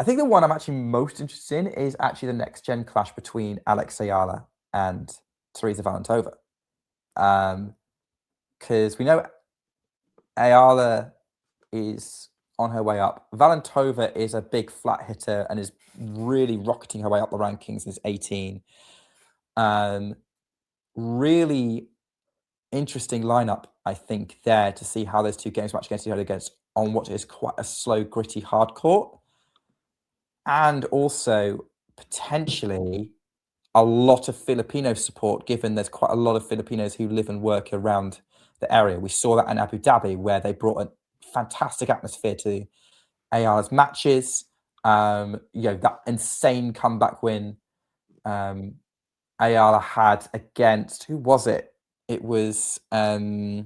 I think the one I'm actually most interested in is actually the next gen clash between Alex Eala and Tereza Valentova. Because we know Eala is on her way up. Valentova is a big flat hitter and is really rocketing her way up the rankings. Is 18. Really interesting lineup, I think, there to see how those two games match against each other against on what is quite a slow, gritty, hard court. And also potentially a lot of Filipino support, given there's quite a lot of Filipinos who live and work around the area. We saw that in Abu Dhabi, where they brought a fantastic atmosphere to Ayala's matches. That insane comeback win Ayala had against, who was it? It was, I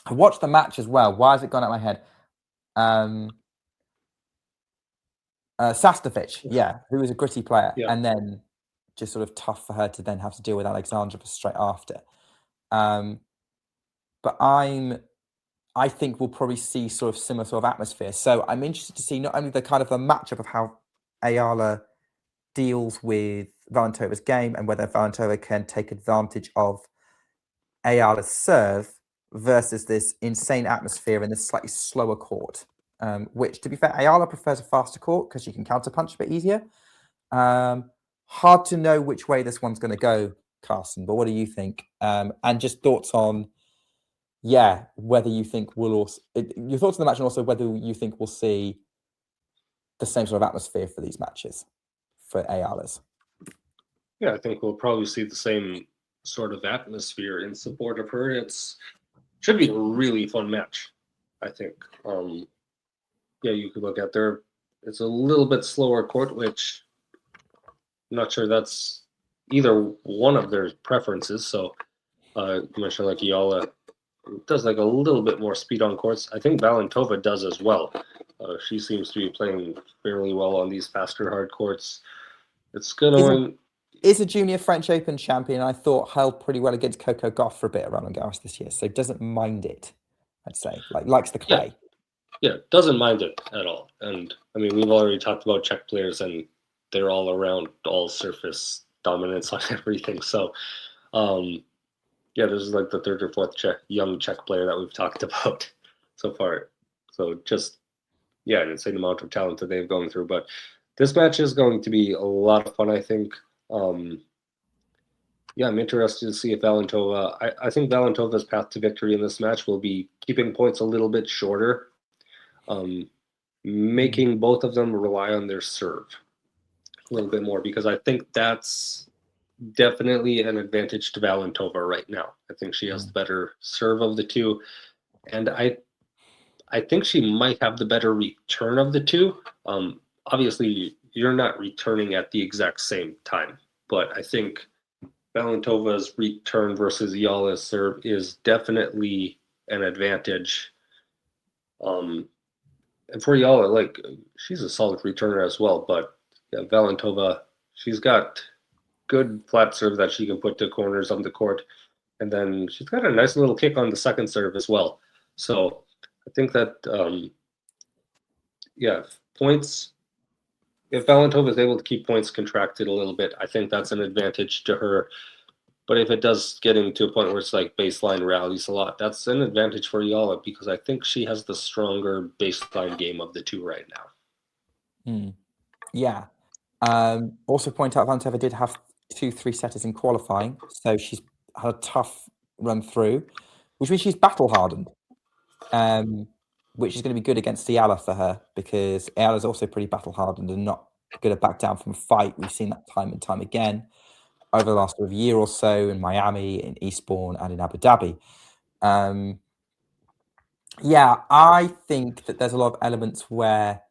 watched the match as well. Why has it gone out of my head? Sastovic, who was a gritty player. Yeah. And then just sort of tough for her to then have to deal with Alexandra straight after. But I think we'll probably see sort of similar sort of atmosphere. So I'm interested to see not only the kind of the matchup of how Ayala deals with Valentova's game and whether Valentova can take advantage of Ayala's serve versus this insane atmosphere in this slightly slower court. Which, to be fair, Ayala prefers a faster court because she can counterpunch a bit easier. Hard to know which way this one's going to go, Carson, but what do you think? And just thoughts on, whether you think we'll also... your thoughts on the match and also whether you think we'll see the same sort of atmosphere for these matches for Ayala's. Yeah, I think we'll probably see the same sort of atmosphere in support of her. Should be a really fun match, I think. You could look at there. It's a little bit slower court, which I'm not sure that's either one of their preferences. So, you mentioned like Eala does like a little bit more speed on courts. I think Valentova does as well. She seems to be playing fairly well on these faster hard courts. It's gonna is a junior French Open champion. I thought held pretty well against Coco Gauff for a bit around Garros this year, so doesn't mind it. I'd say likes the clay. Yeah, doesn't mind it at all. And I mean, we've already talked about Czech players, and they're all around all surface dominance on everything. So, this is like the third or fourth young Czech player that we've talked about so far. So just an insane amount of talent that they've gone through. But this match is going to be a lot of fun, I think. I'm interested to see if Valentova... I think Valentova's path to victory in this match will be keeping points a little bit shorter, making both of them rely on their serve a little bit more, because I think that's definitely an advantage to Valentova right now. I think she has the better serve of the two, and I think she might have the better return of the two. Obviously, you're not returning at the exact same time, but I think Valentova's return versus Eala's serve is definitely an advantage. And for Eala, she's a solid returner as well, but Valentova, she's got good flat serve that she can put to corners on the court, and then she's got a nice little kick on the second serve as well. So I think that, points... If Valentova is able to keep points contracted a little bit, I think that's an advantage to her. But if it does get into a point where it's like baseline rallies a lot, that's an advantage for Eala, because I think she has the stronger baseline game of the two right now. Yeah. Also point out Valentova did have 2-3 setters in qualifying, so she's had a tough run through, which means she's battle hardened. Which is going to be good against Eala for her, because Eala's also pretty battle hardened and not going to back down from a fight. We've seen that time and time again over the last year or so in Miami, in Eastbourne, and in Abu Dhabi. I think that there's a lot of elements where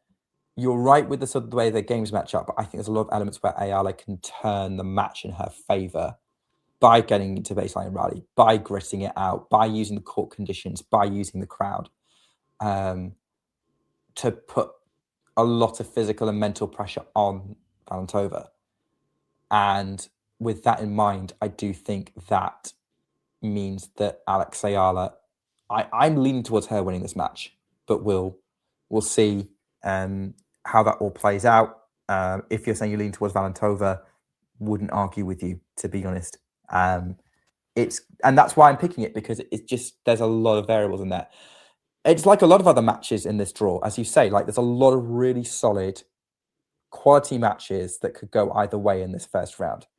you're right with the sort of the way the games match up, but I think there's a lot of elements where Eala can turn the match in her favor by getting into baseline rally, by gritting it out, by using the court conditions, by using the crowd. To put a lot of physical and mental pressure on Valentova. And with that in mind, I do think that means that Alex Eala, I'm leaning towards her winning this match, but we'll see. how that all plays out. If you're saying you lean towards Valentova, wouldn't argue with you, to be honest. And that's why I'm picking it, because it's just, there's a lot of variables in there. It's like a lot of other matches in this draw, as you say, like there's a lot of really solid quality matches that could go either way in this first round.